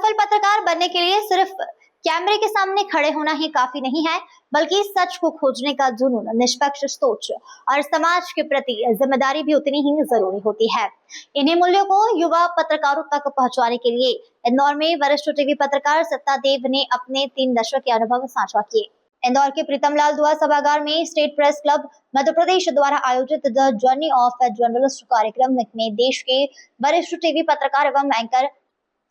सफल पत्रकार बनने के लिए सिर्फ कैमरे के सामने खड़े होना ही काफी नहीं है, बल्कि सच को खोजने का जुनून, निष्पक्ष सोच और समाज के प्रति जिम्मेदारी भी उतनी ही जरूरी होती है। इन्हीं मूल्यों को युवा पत्रकारों तक पहुंचाने के लिए इंदौर में वरिष्ठ टीवी पत्रकार सत्ता देव ने अपने 3 दशक के अनुभव साझा किए। इंदौर के प्रीतम लाल दुआ सभागार में state press club Madhya Pradesh द्वारा आयोजित the journey of a journalist कार्यक्रम में देश के वरिष्ठ टीवी पत्रकार एवं एंकर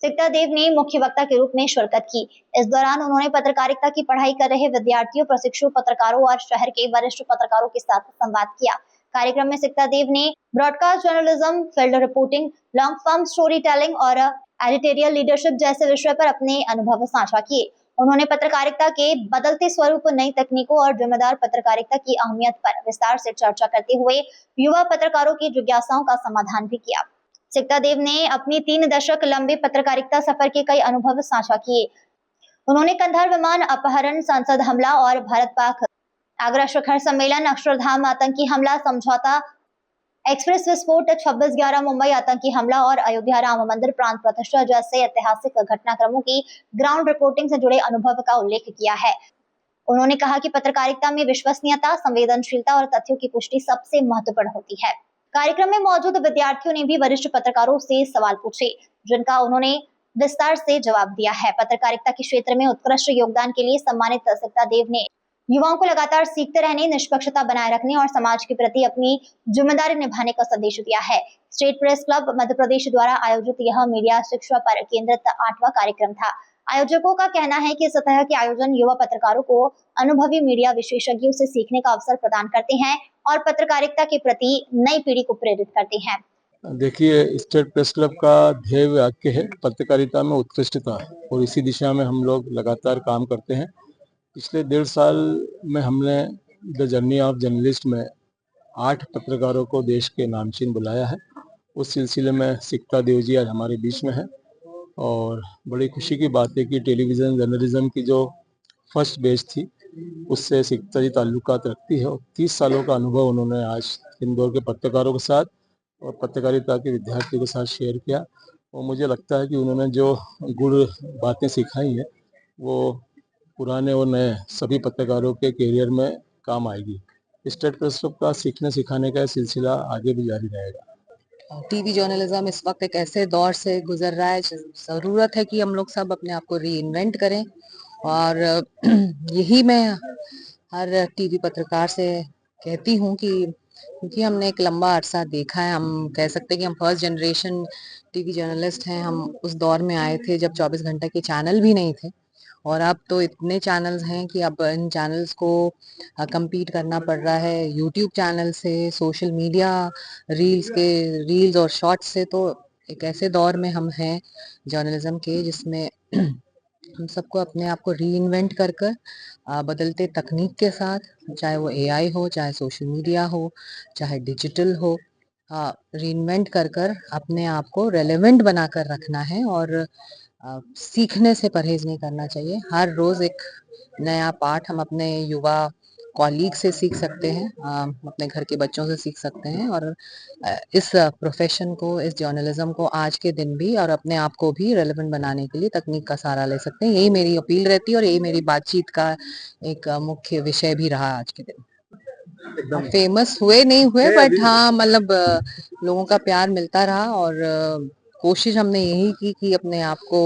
सिकता देव ने मुख्य वक्ता के रूप में शिरकत की। इस दौरान उन्होंने पत्रकारिता की पढ़ाई कर रहे विद्यार्थियों, प्रशिक्षु पत्रकारों और शहर के वरिष्ठ पत्रकारों के साथ संवाद किया। कार्यक्रम में सिकता देव ने broadcast journalism, field reporting, long form story telling और एडिटोरियल लीडरशिप जैसे विषय पर अपने अनुभव साझा किए। उन्होंने पत्रकारिता के बदलते स्वरूप, नई तकनीकों और जिम्मेदार पत्रकारिता की अहमियत पर विस्तार से चर्चा करते हुए युवा पत्रकारों की जिज्ञासाओं का समाधान भी किया। सिकता देव ने अपनी 3 दशक लंबे पत्रकारिता सफर के कई अनुभव साझा किए। उन्होंने कंधार विमान अपहरण, संसद हमला और भारत पाक आगरा शिखर सम्मेलन, अक्षरधाम आतंकी हमला समझौता, एक्सप्रेस विस्फोट, 26/11 मुंबई आतंकी हमला और अयोध्या राम मंदिर प्रांत प्रतिष्ठा जैसे ऐतिहासिक घटनाक्रमों की ग्राउंड रिपोर्टिंग से जुड़े अनुभव का उल्लेख किया है। उन्होंने कहा कि पत्रकारिता में विश्वसनीयता, संवेदनशीलता और तथ्यों की पुष्टि सबसे महत्वपूर्ण होती है। कार्यक्रम में मौजूद विद्यार्थियों ने भी वरिष्ठ पत्रकारों से सवाल पूछे, जिनका उन्होंने विस्तार से जवाब दिया है। पत्रकारिता के क्षेत्र में उत्कृष्ट योगदान के लिए सम्मानित सिकता देव ने युवाओं को लगातार सीखते रहने, निष्पक्षता बनाए रखने और समाज के प्रति अपनी जिम्मेदारी निभाने का संदेश दिया है। State press club Madhya Pradesh द्वारा आयोजित यह मीडिया शिक्षा पर केंद्रित 8वां कार्यक्रम था। आयोजकों का कहना है कि इस तरह के आयोजन युवा पत्रकारों को अनुभवी मीडिया विशेषज्ञों से सीखने का अवसर प्रदान करते हैं और पत्रकारिता के प्रति नई पीढ़ी को प्रेरित करते हैं। देखिए, स्टेट प्रेस क्लब का ध्येय वाक्य है पत्रकारिता में उत्कृष्टता, और इसी दिशा में हम लोग लगातार काम करते हैं। पिछले 1.5 साल में हमने द जर्नी ऑफ जर्नलिस्ट में 8 पत्रकारों को देश के नामचीन बुलाया है। उस सिलसिले में सिकता देव जी आज हमारे बीच में है और बड़ी खुशी की बात है कि टेलीविज़न जर्नलिज्म की जो फर्स्ट बैच थी उससे सिकता जी ताल्लुकात रखती है और 30 सालों का अनुभव उन्होंने आज इंदौर के पत्रकारों के साथ और पत्रकारिता के विद्यार्थियों के साथ शेयर किया। और मुझे लगता है कि उन्होंने जो गुण बातें सिखाई हैं वो पुराने और नए सभी पत्रकारों के करियर में काम आएगी। स्टेट प्रेस क्लब का सीखने सिखाने का सिलसिला आगे भी जारी रहेगा। टीवी जर्नलिज्म इस वक्त एक ऐसे दौर से गुजर रहा है, ज़रूरत है कि हम लोग सब अपने आप को रीइन्वेंट करें और यही मैं हर टीवी पत्रकार से कहती हूँ कि क्योंकि हमने एक लंबा अरसा देखा है, हम कह सकते हैं कि हम फर्स्ट जनरेशन टीवी जर्नलिस्ट हैं। हम उस दौर में आए थे जब 24 घंटे के चैनल भी नहीं थे और अब तो इतने चैनल्स हैं कि अब इन चैनल्स को compete करना पड़ रहा है यूट्यूब चैनल से, सोशल मीडिया रील्स और शॉर्ट्स से। तो एक ऐसे दौर में हम हैं जर्नलिज्म के जिसमें हम सबको अपने आप को रीइन्वेंट कर बदलते तकनीक के साथ, चाहे वो एआई हो, चाहे सोशल मीडिया हो, चाहे डिजिटल हो, रीइन्वेंट कर अपने आप को रेलेवेंट बनाकर रखना है और सीखने से परहेज नहीं करना चाहिए। हर रोज एक नया पाठ हम अपने युवा कॉलीग से सीख सकते हैं, अपने घर के बच्चों से सीख सकते हैं और इस प्रोफेशन को, इस जर्नलिज्म को आज के दिन भी और अपने आप को भी रेलेवेंट बनाने के लिए तकनीक का सहारा ले सकते हैं। यही मेरी अपील रहती है और यही मेरी बातचीत का एक मुख्य विषय भी रहा आज के दिन। फेमस हुए नहीं हुए, बट हाँ मतलब लोगों का प्यार मिलता रहा और कोशिश हमने यही की कि अपने आप को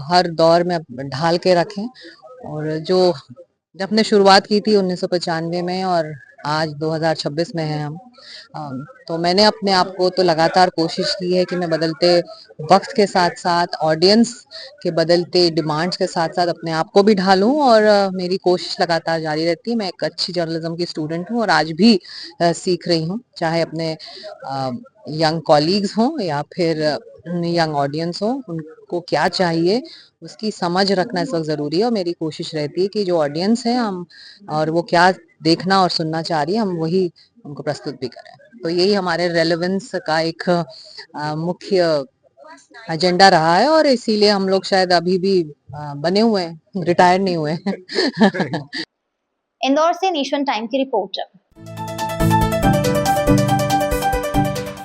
हर दौर में ढाल के रखें। और जो जब हमने शुरुआत की थी 1995 में और आज 2026 में हैं हम, तो मैंने अपने आप को तो लगातार कोशिश की है कि मैं बदलते वक्त के साथ साथ, ऑडियंस के बदलते डिमांड्स के साथ साथ अपने आप को भी ढालूं और मेरी कोशिश लगातार जारी रहती है। मैं एक अच्छी जर्नलिज्म की स्टूडेंट हूं और आज भी सीख रही हूं, चाहे अपने यंग कॉलीग्स हों या फिर यंग ऑडियंस हो, उनको क्या चाहिए उसकी समझ रखना इस वक्त जरूरी है। और मेरी कोशिश रहती है कि जो ऑडियंस है हम और वो क्या देखना और सुनना चाह रही है हम वही उनको प्रस्तुत भी करें। तो यही हमारे रेलेवेंस का एक मुख्य एजेंडा रहा है और इसीलिए हम लोग शायद अभी भी बने हुए हैं, रिटायर नहीं हुए हैं। इंदौर से नेशन टाइम की रिपोर्ट।